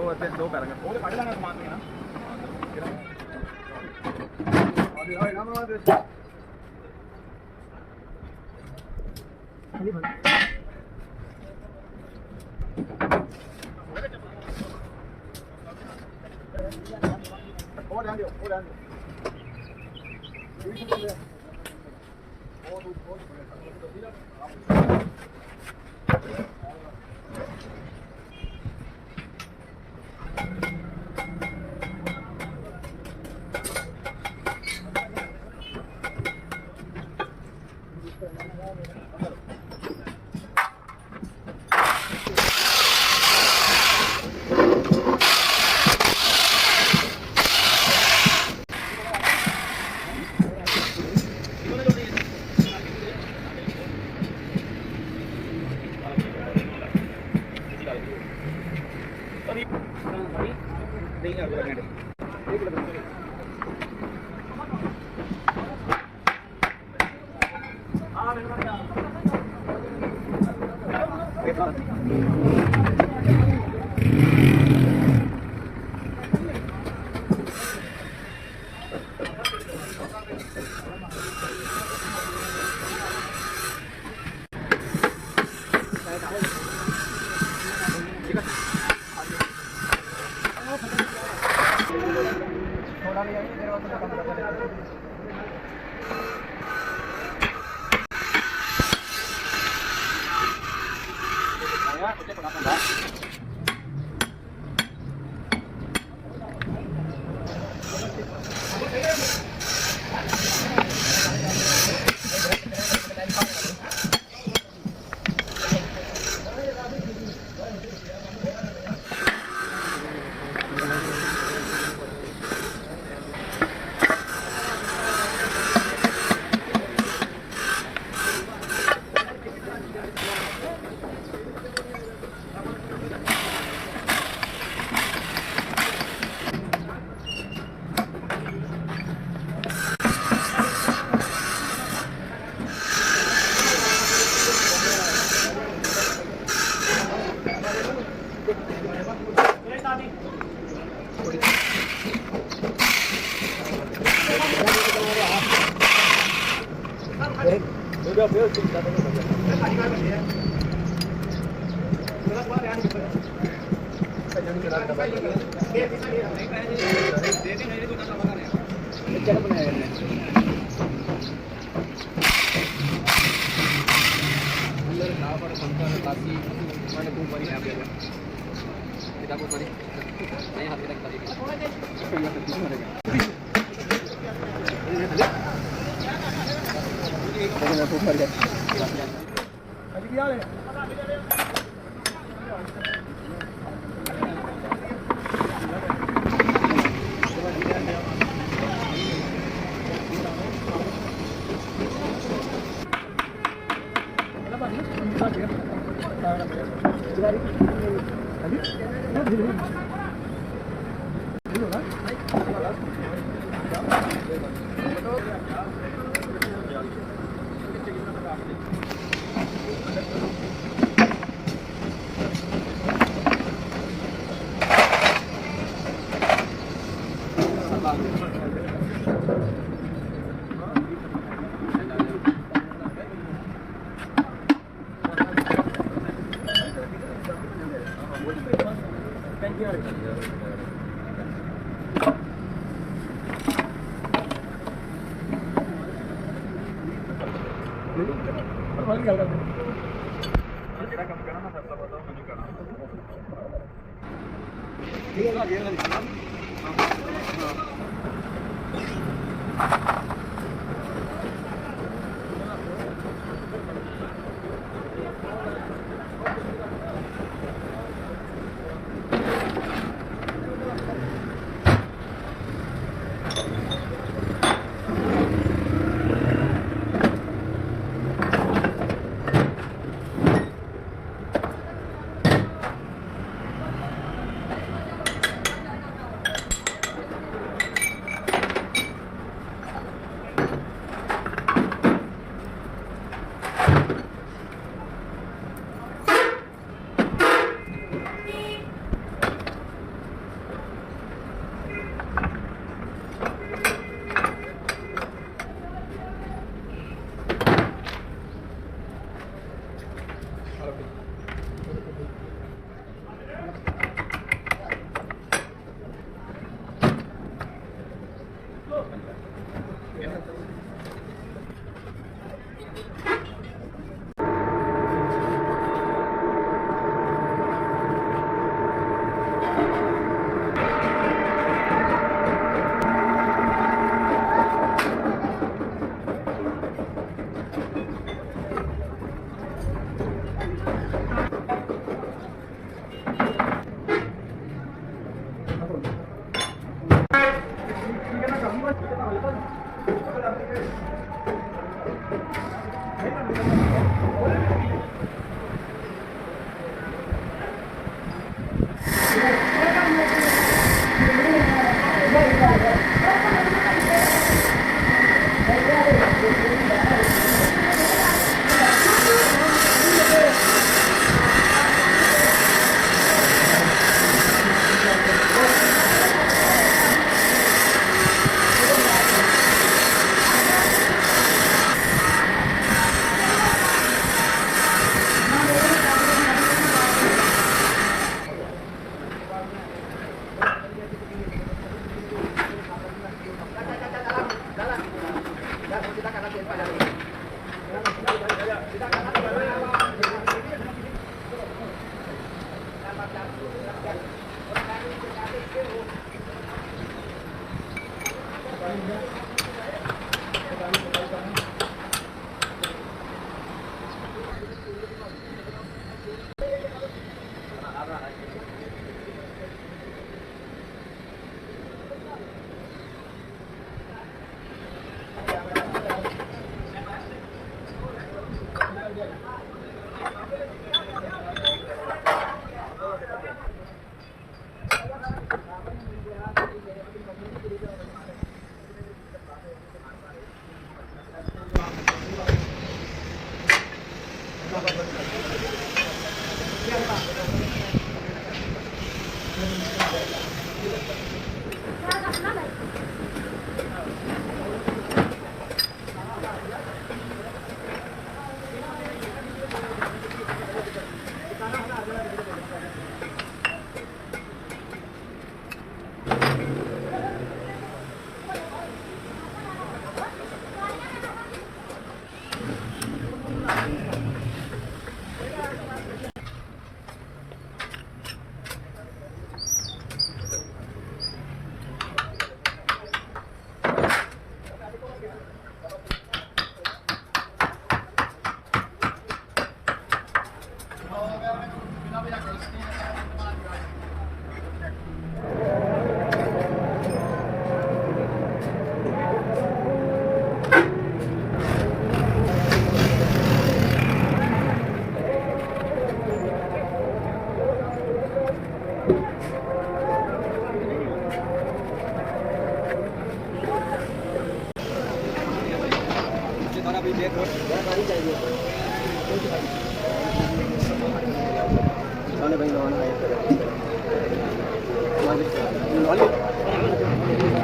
दो पैर वो कट लेना समान में ना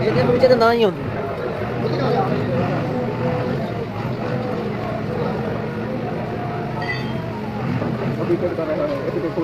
ਇਹਦੇ ਵਿੱਚ ਤਾਂ ਨਾ ਹੀ ਹੁੰਦੀ अभी कर रहा है अभी देखो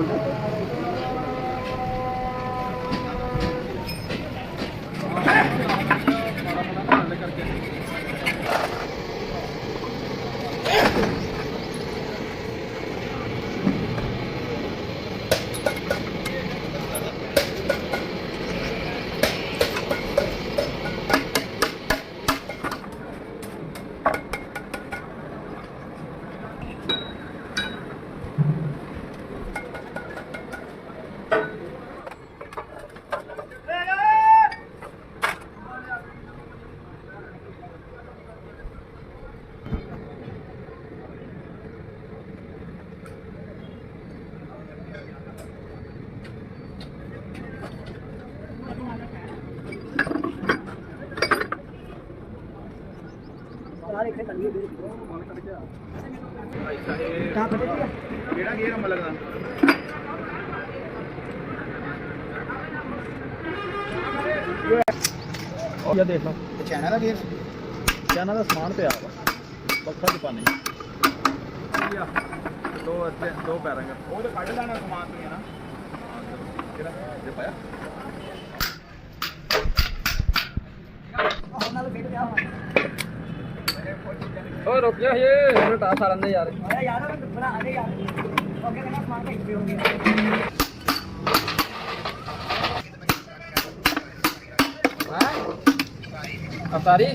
ਕਿਹੜਾ ਗੇਅਰ ਨੰਬਰ ਲੱਗਦਾ ਇਹ ਦੇਖ ਲਓ ਚਾਈਨਾ ਦਾ ਗੇਅਰ ਚਾਈਨਾ ਦਾ ਸਮਾਨ ਪਿਆ ਵਾ ਪੱਖਾ ਚ ਪਾਣੀ दो पैरेंगे वो तो कट लेना सामान तो है ना ये पाया ओ रुक जा ये टास आ रहा है यार यार बना आने यार ओके ना सामान का इश्यू हो गया हां अवतारी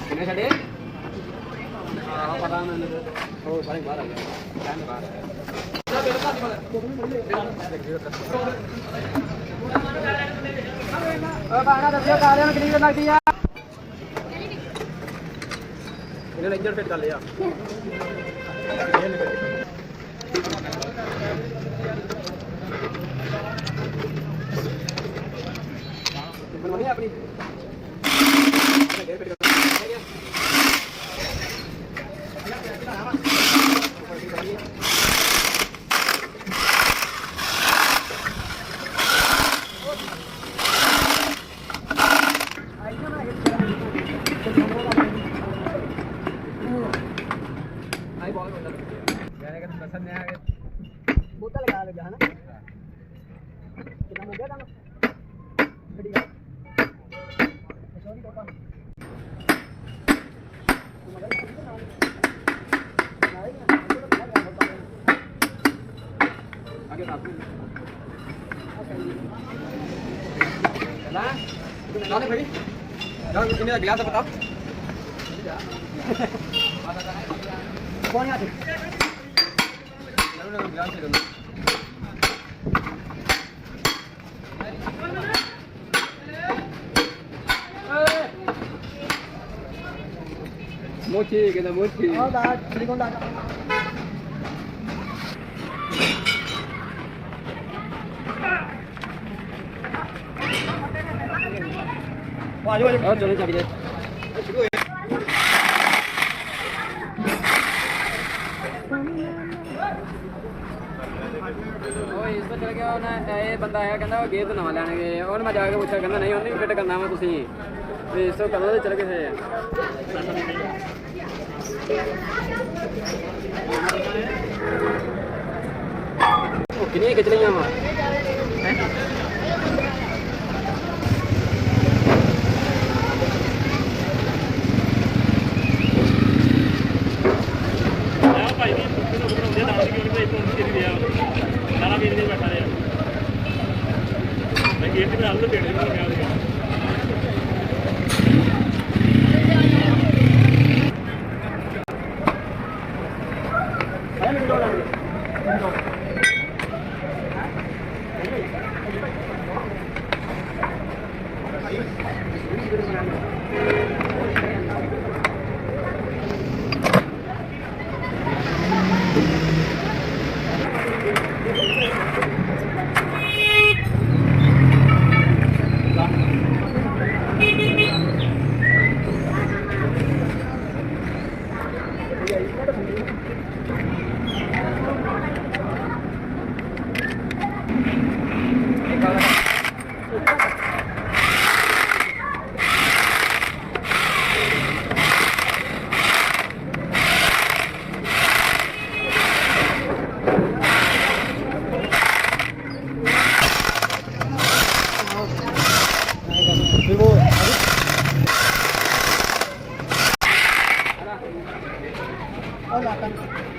कितने छड़े हां पता नहीं ओ सारे बाहर आ गया टाइम बाहर है ओ बाना दसियो काले ने कितनी लगदी है इन्हें इंजन फिट कर लिया बनवानी है अपनी बोतल लगा लगा है ना कितना हो गया काम बढ़िया सॉरी पापा आगे साथ में ना नाले भाई जाओ कितने का गिलास है बताओ कौन यहाँ से गिलास से mochi kita mochi oh dah silikon dah wah ayo oh चलो चलिए ओए इस पर चल गया ना ये बंदा आया कहना गेट नवा लेने और मैं जाके पूछा कहना नहीं उन्हें फिट करना मैं तुसी ਤੇ ਇਸ ਤੋਂ ਕਦੋਂ ਦੇ ਚਲ ਗਏ थे ਉਹ ਕਿੰਨੀਆਂ ਖਿੱਚ ਲਈਆਂ ਵਾ ਭਾਈ ਦੀ ਬਣਾਉਂਦੇ ਨਾਲ ਦੀ ਕਿਉਂ ਨਹੀਂ ਤੇਰੀ ਲਿਆ ਸਾਰਾ ਵੀਰ ਨੇ ਬੈਠਾ ਰਿਹਾ ਮੈਂ ਗੇਟ ਤੇ ਨਾਲ ਦੇ ਪੇੜ ਨੂੰ ਗਿਆ ਉਹਦੇ Hola,